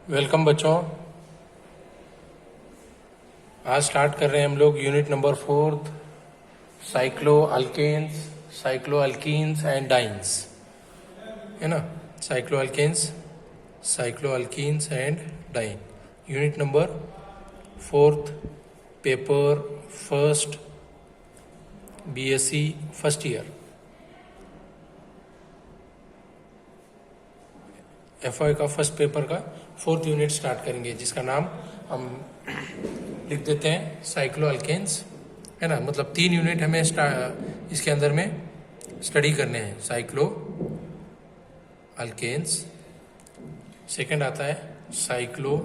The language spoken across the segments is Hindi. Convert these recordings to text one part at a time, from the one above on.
वेलकम बच्चों। आज स्टार्ट कर रहे हैं हम लोग unit number 4, cycloalkenes and dienes, है ना। Cycloalkenes and diene, unit number 4, paper first, BSc first year. एफआई का फर्स्ट पेपर का 4th यूनिट स्टार्ट करेंगे, जिसका नाम हम लिख देते हैं साइक्लो अल्केन्स, है ना। मतलब 3 यूनिट हमें इसके अंदर में स्टडी करने हैं। साइक्लो अल्केन्स, सेकेंड आता है साइक्लो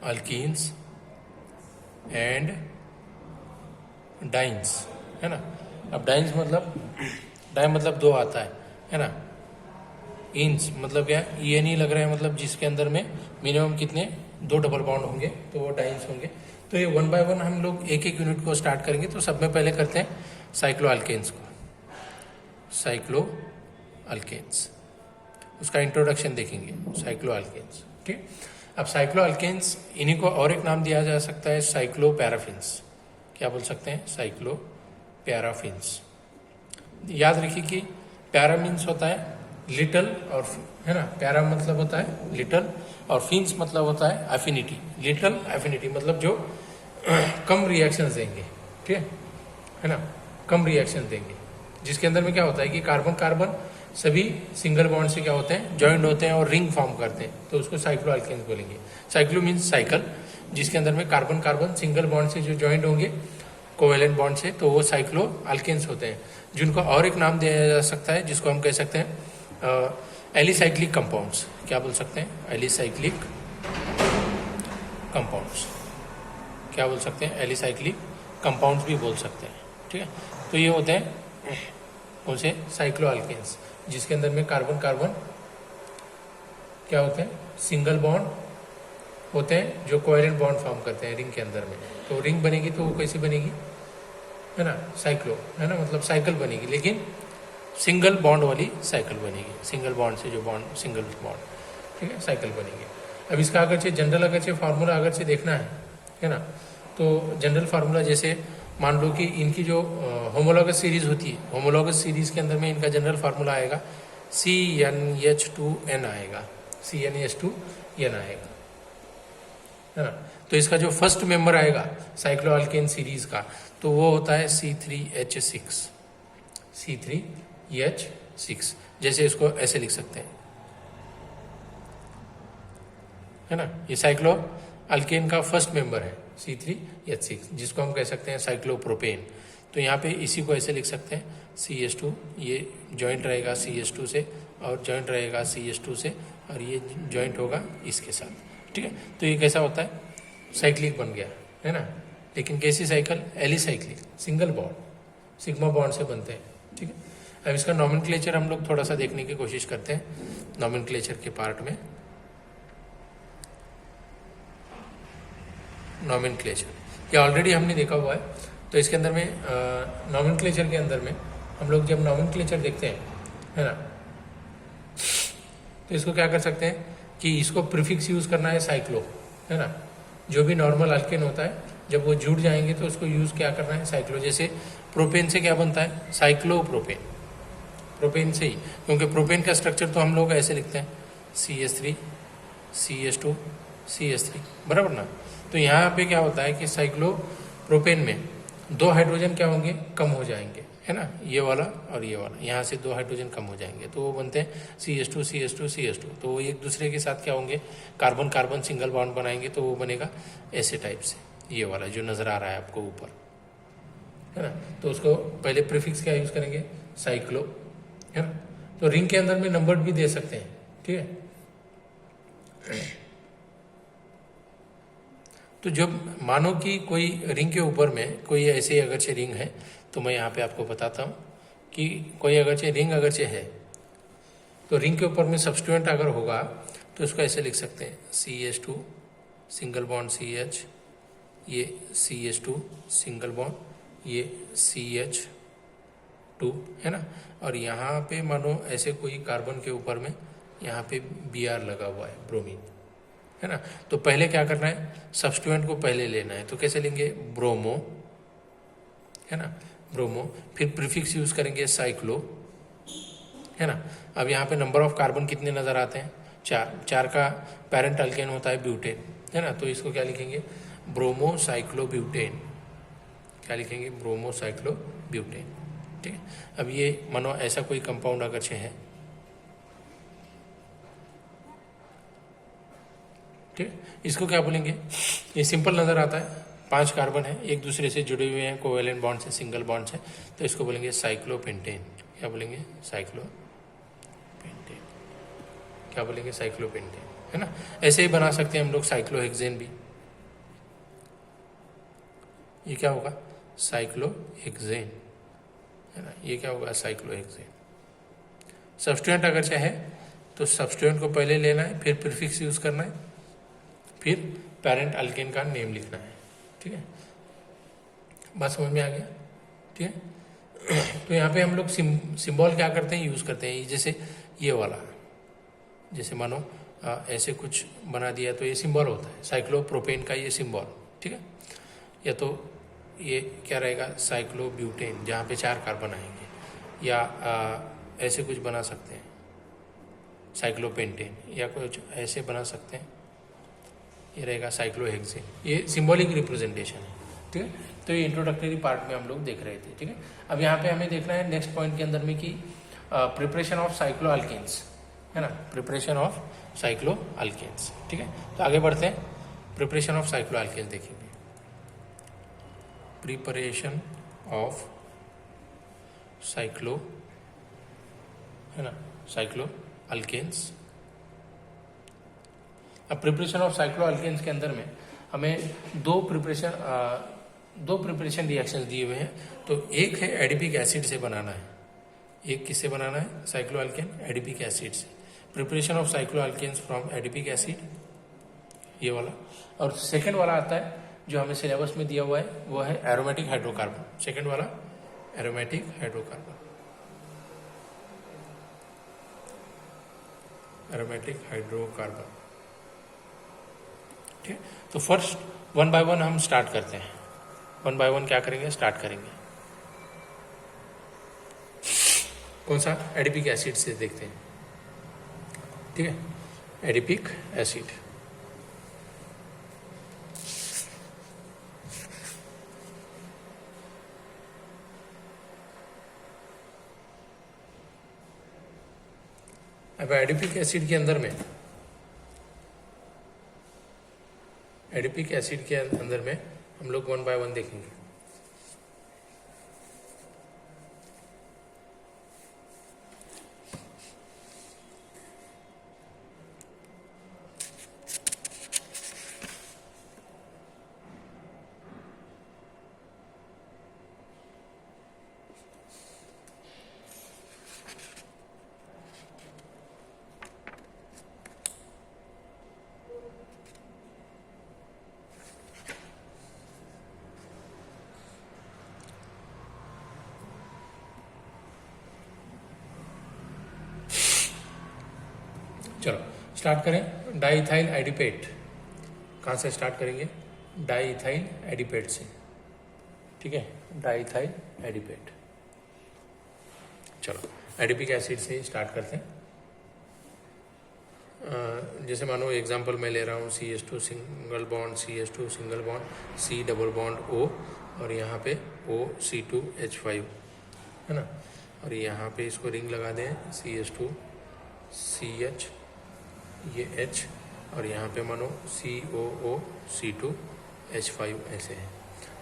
अल्कीन्स एंड डाइन्स, है ना। अब डाइन्स मतलब 2 आता है ना। इन्स मतलब क्या है, ये नहीं लग रहा है, मतलब जिसके अंदर में मिनिमम कितने 2 डबल बॉन्ड होंगे तो वो डाइन्स होंगे। तो ये 1 बाय 1 हम लोग एक यूनिट को स्टार्ट करेंगे। तो सब में पहले करते हैं साइक्लो अल्केन्स को। साइक्लो अल्केन्स, उसका इंट्रोडक्शन देखेंगे। साइक्लो अल्केन्स, ठीक। अब साइक्लो अल्केन्स, इन्हीं को और एक नाम दिया जा सकता है साइक्लो पैराफिन्स। क्या बोल सकते हैं? Cyclo paraffins. याद रखिए कि पैरा मीन्स होता है लिटल, और है ना, पैरा मतलब होता है लिटल, और फिन्स मतलब होता है एफिनिटी। लिटल एफिनिटी मतलब जो कम रिएक्शंस देंगे, ठीक है ना, कम रिएक्शन देंगे। जिसके अंदर में क्या होता है कि कार्बन कार्बन सभी सिंगल बॉन्ड से क्या होते हैं, ज्वाइंट होते हैं और रिंग फॉर्म करते हैं, तो उसको साइक्लो अल्केन्स बोलेंगे। साइक्लो मीन्स साइकिल, जिसके अंदर में कार्बन कार्बन सिंगल बॉन्ड से जो ज्वाइंट होंगे कोवेलेंट बॉन्ड से, तो वो साइक्लो अल्केन्स होते हैं। जिनको और एक नाम दिया जा सकता है, जिसको हम कह सकते हैं एलिसाइक्लिक कंपाउंड्स। क्या बोल सकते हैं? Alicyclic compounds. क्या बोल सकते हैं? एलिसाइक्लिक कंपाउंड्स भी बोल सकते हैं, ठीक है। तो ये होते हैं उनसे साइक्लो अल्केन्स, जिसके अंदर में कार्बन कार्बन क्या होते हैं, सिंगल बॉन्ड होते हैं जो कोवेलेंट बॉन्ड फॉर्म करते हैं रिंग के अंदर में। तो रिंग बनेगी तो वो कैसी बनेगी, है ना, साइक्लो, है ना, मतलब साइकिल बनेगी, लेकिन सिंगल बॉन्ड वाली साइकिल बनेगी। सिंगल बॉन्ड से जो बॉन्ड, सिंगल बॉन्ड, ठीक है, साइकिल बनेगी। अब इसका अगर से जनरल अगर से फार्मूला अगर से देखना है ना, तो जनरल फार्मूला जैसे मान लो कि इनकी जो होमोलॉगस सीरीज होती है, होमोलॉगस सीरीज के अंदर में इनका जनरल फार्मूला आएगा CnH2n आएगा, CnH2n आएगा, है ना। तो इसका जो फर्स्ट मेंबर आएगा साइक्लो अल्केन सीरीज का, तो वो होता है C3H6, C3H6। जैसे इसको ऐसे लिख सकते हैं, है ना। ये साइक्लो अल्केन का फर्स्ट मेंबर है C3H6, जिसको हम कह सकते हैं साइक्लोप्रोपेन। तो यहाँ पे इसी को ऐसे लिख सकते हैं CH2, ये जॉइंट रहेगा CH2 से, और जॉइंट रहेगा CH2 से, और ये जॉइंट होगा इसके साथ, ठीक है। तो ये कैसा होता है, साइक्लिक बन गया, है ना। लेकिन कैसी cycle? Alicyclic, single bond, sigma bond से बनते हैं, ठीक है। अब इसका नॉमेनक्लेचर हम लोग थोड़ा सा देखने की कोशिश करते हैं। नॉमेनक्लेचर के पार्ट में नॉमेनक्लेचर, ये ऑलरेडी हमने देखा हुआ है। तो इसके अंदर में नॉमेनक्लेचर के अंदर में हम लोग जब नॉमेनक्लेचर देखते हैं, है ना, तो इसको क्या कर सकते हैं कि इसको प्रीफिक्स यूज करना है साइक्लो, है ना। जो भी नॉर्मल अल्केन होता है, जब वो जुड़ जाएंगे तो उसको यूज क्या करना है, साइक्लो। जैसे प्रोपेन से क्या बनता है, साइक्लोप्रोपेन, प्रोपेन से ही, क्योंकि प्रोपेन का स्ट्रक्चर तो हम लोग ऐसे लिखते हैं CH3 CH2 CH3, बराबर ना। तो यहाँ पे क्या होता है कि साइक्लोप्रोपेन में 2 हाइड्रोजन क्या होंगे, कम हो जाएंगे, है ना, ये वाला और ये वाला, यहाँ से 2 हाइड्रोजन कम हो जाएंगे, तो वो बनते हैं CH2 CH2 CH2। तो वो एक दूसरे के साथ क्या होंगे, कार्बन कार्बन सिंगल बॉन्ड बनाएंगे, तो वो बनेगा ऐसे टाइप से, ये वाला जो नजर आ रहा है आपको ऊपर, है ना। तो उसको पहले प्रीफिक्स क्या यूज करेंगे, साइक्लो, है ना। तो रिंग के अंदर में नंबर भी दे सकते हैं, ठीक है। तो जब मानो कि कोई रिंग के ऊपर में कोई ऐसे अगर से रिंग है, तो मैं यहाँ पे आपको बताता हूँ कि कोई अगर से रिंग अगर से है, तो रिंग के ऊपर में सब्स्टिट्यूएंट अगर होगा तो इसको ऐसे लिख सकते हैं CH2 सिंगल बॉन्ड CH, ये CH2 सिंगल बॉन्ड, ये CH2, है ना। और यहाँ पे मानो ऐसे कोई कार्बन के ऊपर में यहाँ पे Br लगा हुआ है, ब्रोमीन, है ना। तो पहले क्या करना है, सब्स्टिट्यूएंट को पहले लेना है, तो कैसे लेंगे, ब्रोमो, है ना, ब्रोमो, फिर प्रीफिक्स यूज करेंगे साइक्लो, है ना। अब यहाँ पे नंबर ऑफ कार्बन कितने नजर आते हैं, 4 का पेरेंट अल्केन होता है ब्यूटेन, है ना। तो इसको क्या लिखेंगे, ब्रोमो साइक्लो ब्यूटेन, क्या लिखेंगे, ब्रोमो साइक्लो ब्यूटेन, ठीक है। अब ये मानो ऐसा कोई कंपाउंड अगर है, ठीक है, इसको क्या बोलेंगे, ये सिंपल नजर आता है, 5 कार्बन है, एक दूसरे से जुड़े हुए हैं, कोवेलेंट बॉन्ड से, सिंगल बॉन्ड से, तो इसको बोलेंगे साइक्लोपेंटेन, क्या बोलेंगे, साइक्लोपेंटेन, क्या बोलेंगे, साइक्लोपेंटेन, है ना। ऐसे ही बना सकते हैं हम लोग साइक्लोहेक्सेन भी, ये क्या होगा, साइक्लोहेक्सेन, है ना, ये क्या होगा, साइक्लोहेक्सेन। सब्स्टिट्यूएंट अगर चाहे तो सब्स्टिट्यूएंट को पहले लेना है, फिर प्रीफिक्स यूज करना है, फिर पेरेंट अल्केन का नेम लिखना है, ठीक है, बात समझ में आ गया, ठीक है। तो यहाँ पे हम लोग सिंबल क्या करते हैं, यूज करते हैं, जैसे ये वाला, जैसे मानो ऐसे कुछ बना दिया तो ये सिंबल होता है, साइक्लोप्रोपेन का ये सिंबल, ठीक है। या तो ये क्या रहेगा, साइक्लोब्यूटेन, जहाँ पे 4 कार्बन आएंगे, या ऐसे कुछ बना सकते हैं, साइक्लोपेंटेन, या कुछ ऐसे बना सकते हैं, ये रहेगा साइक्लोहेक्सेन, ये सिंबॉलिक रिप्रेजेंटेशन है, ठीक है। तो ये इंट्रोडक्टरी पार्ट में हम लोग देख रहे थे, ठीक है। अब यहाँ पे हमें देखना है नेक्स्ट पॉइंट के अंदर में कि प्रिपरेशन ऑफ साइक्लो अल्केन्स, है ना, प्रिपरेशन ऑफ साइक्लो अल्केन्स, ठीक है। तो आगे बढ़ते हैं, प्रिपरेशन ऑफ साइक्लो अल्केन्स देखेंगे, प्रिपरेशन ऑफ साइक्लो, है ना, साइक्लो अल्केन्स। अब प्रिपरेशन ऑफ साइक्लो अल्केन्स के अंदर में हमें दो प्रिपरेशन रिएक्शंस दिए हुए हैं, तो एक है एडिपिक एसिड से बनाना है, एक किससे बनाना है, साइक्लो अल्केन एडिपिक एसिड से, preparation of cycloalkanes from adipic acid, ये वाला। और सेकेंड वाला आता है जो हमें सिलेबस में दिया हुआ है, वो है एरोमेटिक हाइड्रोकार्बन, सेकेंड वाला एरोमेटिक हाइड्रोकार्बन, एरोमेटिक हाइड्रोकार्बन, ठीक है। तो फर्स्ट 1 बाय 1 हम स्टार्ट करते हैं, 1 बाय 1 क्या करेंगे, स्टार्ट करेंगे, कौन सा, एडिपिक एसिड से देखते हैं, ठीक है, एडिपिक एसिड। अब एडिपिक एसिड के अंदर में, एडिपिक एसिड के अंदर में हम लोग 1 बाय 1 देखेंगे। चलो स्टार्ट करें, डाईइथाइल एडिपेट, कहाँ से स्टार्ट करेंगे, डाईइथाइल एडिपेट से, ठीक है, डाईइथाइल एडिपेट। चलो एडिपिक एसिड से स्टार्ट करते हैं। जैसे मानो एग्जांपल मैं ले रहा हूँ, CH2 single bond, CH2 single bond, C double bond O, और यहाँ पे OC2H5, है ना, और यहाँ पे इसको रिंग लगा दें, CH2 CH, ये H, और यहाँ पे मानो COO C2H5 ऐसे है।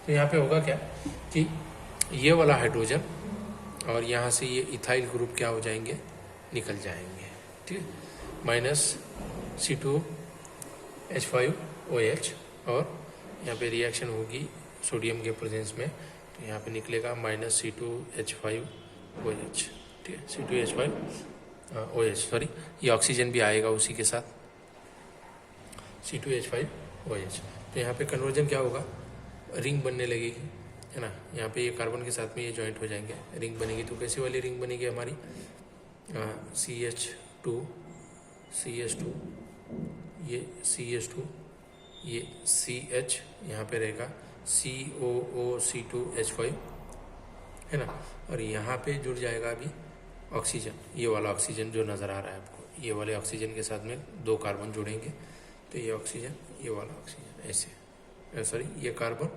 तो यहाँ पे होगा क्या कि ये वाला हाइड्रोजन और यहाँ से ये इथाइल ग्रुप क्या हो जाएंगे, निकल जाएंगे, ठीक है, माइनस C2H5OH, और यहाँ पे रिएक्शन होगी सोडियम के प्रेजेंस में, तो यहाँ पे निकलेगा माइनस C2H5OH, ठीक है, C2H5OH, सॉरी, ये ऑक्सीजन भी आएगा उसी के साथ, C2H5OH। तो यहाँ पे कन्वर्जन क्या होगा, रिंग बनने लगेगी, है ना, यहाँ पे ये कार्बन के साथ में ये जॉइंट हो जाएंगे, रिंग बनेगी। तो कैसी वाली रिंग बनेगी हमारी, CH2 CH2, ये CH2, ये CH यहाँ पे रहेगा, COOC2H5 है ना, और यहाँ पे जुड़ जाएगा अभी ऑक्सीजन, ये वाला ऑक्सीजन जो नज़र आ रहा है आपको, ये वाले ऑक्सीजन के साथ में 2 कार्बन जुड़ेंगे, तो ये ऑक्सीजन, ये वाला ऑक्सीजन, ऐसे सॉरी ये कार्बन,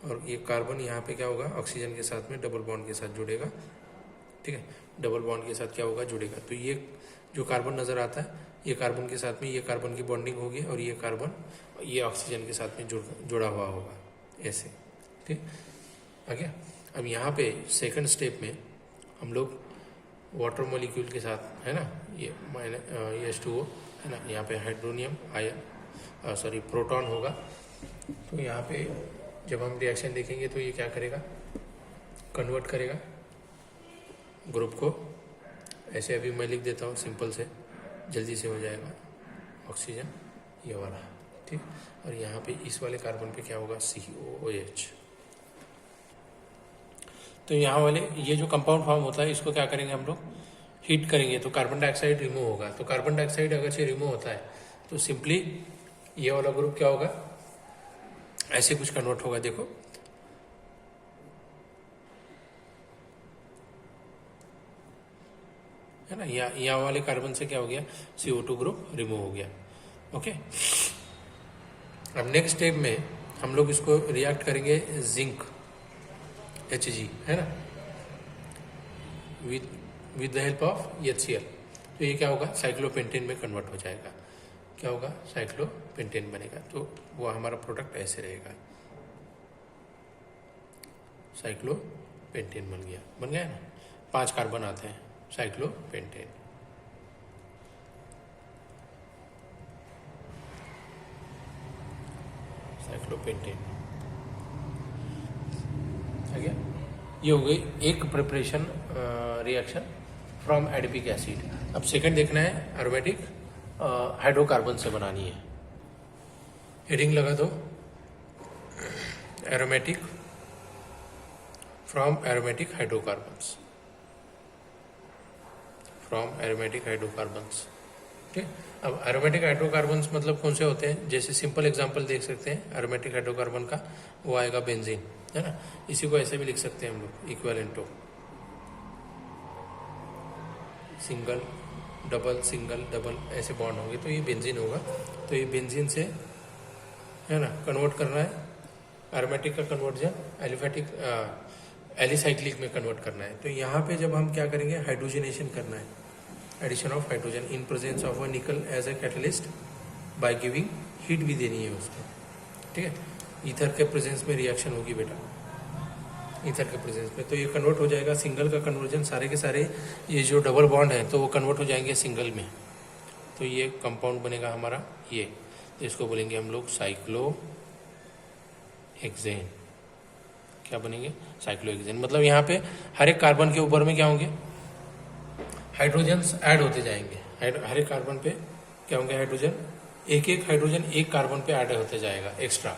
और ये कार्बन यहाँ पे क्या होगा, ऑक्सीजन के साथ में डबल बॉन्ड के साथ जुड़ेगा, ठीक है, डबल बॉन्ड के साथ क्या होगा, जुड़ेगा। तो ये जो कार्बन नज़र आता है, ये कार्बन के साथ में ये कार्बन की बॉन्डिंग होगी, और ये कार्बन ये ऑक्सीजन के साथ में जुड़ा हुआ होगा, ऐसे, ठीक आ गया। अब यहाँ पे सेकंड स्टेप में हम लोग वाटर मॉलिक्यूल के साथ, है ना, ये H2O है ना, यहाँ पे हाइड्रोनियम आयन सॉरी प्रोटॉन होगा। तो यहाँ पे जब हम रिएक्शन देखेंगे तो ये क्या करेगा, कन्वर्ट करेगा ग्रुप को, ऐसे अभी मैं लिख देता हूँ सिंपल से, जल्दी से हो जाएगा, ऑक्सीजन ये वाला, ठीक, और यहाँ पे इस वाले कार्बन पे क्या होगा, COOH। तो यहाँ वाले ये जो कंपाउंड फॉर्म होता है, इसको क्या करेंगे हम लोग, हीट करेंगे तो कार्बन डाइऑक्साइड रिमूव होगा। तो कार्बन डाइऑक्साइड अगर से रिमूव होता है तो सिंपली ये वाला ग्रुप क्या होगा, ऐसे कुछ कन्वर्ट होगा, देखो है ना, यहाँ वाले कार्बन से क्या हो गया, CO2 ग्रुप रिमूव हो गया। ओके, अब नेक्स्ट स्टेप में हम लोग इसको रिएक्ट करेंगे जिंक Hg, है ना, with the help of HCl। तो ये क्या होगा, साइक्लोपेंटेन में कन्वर्ट हो जाएगा, क्या होगा, साइक्लोपेंटेन बनेगा। तो वो हमारा प्रोडक्ट ऐसे रहेगा, साइक्लोपेंटेन बन गया ना, 5 कार्बन आते हैं, साइक्लोपेंटेन। साइक्लोपेंटेन आ गया। ये हो गई एक preparation reaction from adipic acid. अब सेकंड देखना है, एरोमेटिक हाइड्रोकार्बन से बनानी है। हेडिंग लगा दो, aromatic from aromatic hydrocarbons, from aromatic hydrocarbons, ठीक। अब एरोमेटिक हाइड्रोकार्बन्स मतलब कौन से होते हैं, जैसे सिंपल एग्जांपल देख सकते हैं एरोमेटिक हाइड्रोकार्बन का, वो आएगा बेंजीन, है ना। इसी को ऐसे भी लिख सकते हैं हम लोग, equivalent to single double single double, ऐसे बॉन्ड होंगे तो ये बेंजीन होगा। तो ये बेंजीन से, है ना, कन्वर्ट करना है, एरोमेटिक का कन्वर्जन एलिफेटिक एलिसाइक्लिक में कन्वर्ट करना है। तो यहाँ पे जब हम क्या करेंगे, हाइड्रोजनेशन करना है, addition of hydrogen in presence of a nickel as a catalyst by giving heat भी देनी है उसको, ठीक है। ईथर के प्रेजेंस में रिएक्शन होगी बेटा, ईथर के प्रेजेंस में, तो ये कन्वर्ट हो जाएगा। सिंगल का कन्वर्जन, सारे के सारे ये जो डबल बॉन्ड है तो वो कन्वर्ट हो जाएंगे सिंगल में, तो ये कंपाउंड बनेगा हमारा ये, तो इसको बोलेंगे हम लोग साइक्लोहेक्सेन। क्या बनेंगे, साइक्लोहेक्सेन। मतलब यहाँ पे हर एक कार्बन के ऊपर में क्या होंगे, हाइड्रोजन्स ऐड होते जाएंगे, हर एक कार्बन पे क्या होंगे, हाइड्रोजन, एक एक हाइड्रोजन एक कार्बन पे ऐड होते जाएगा एक्स्ट्रा,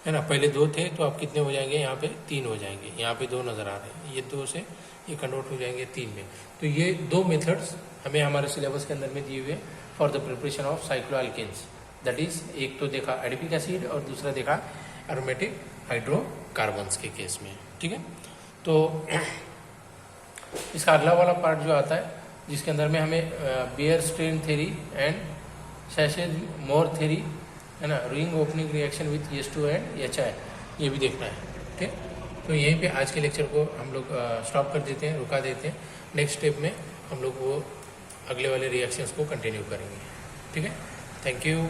है ना। पहले 2 थे तो अब कितने हो जाएंगे, यहाँ पे 3 हो जाएंगे, यहाँ पे 2 नजर आ रहे हैं, ये 2 से ये कन्वर्ट हो जाएंगे 3 में। तो ये 2 मेथड्स हमें हमारे सिलेबस के अंदर में दिए हुए for the preparation of cycloalkanes, that is एक तो देखा एडिपिक एसिड और दूसरा देखा एरोमेटिक हाइड्रोकार्बन्स के केस में, ठीक है। तो इसका अगला वाला पार्ट जो आता है, जिसके अंदर में हमें Baeyer strain theory and Sachse Mohr theory, है ना, ring opening reaction with H2 and HI, ये भी देखना है, ठीक। तो यहीं पे आज के लेक्चर को हम लोग स्टॉप कर देते हैं, रुका देते हैं। नेक्स्ट स्टेप में हम लोग वो अगले वाले रिएक्शंस को कंटिन्यू करेंगे, ठीक है। Thank you.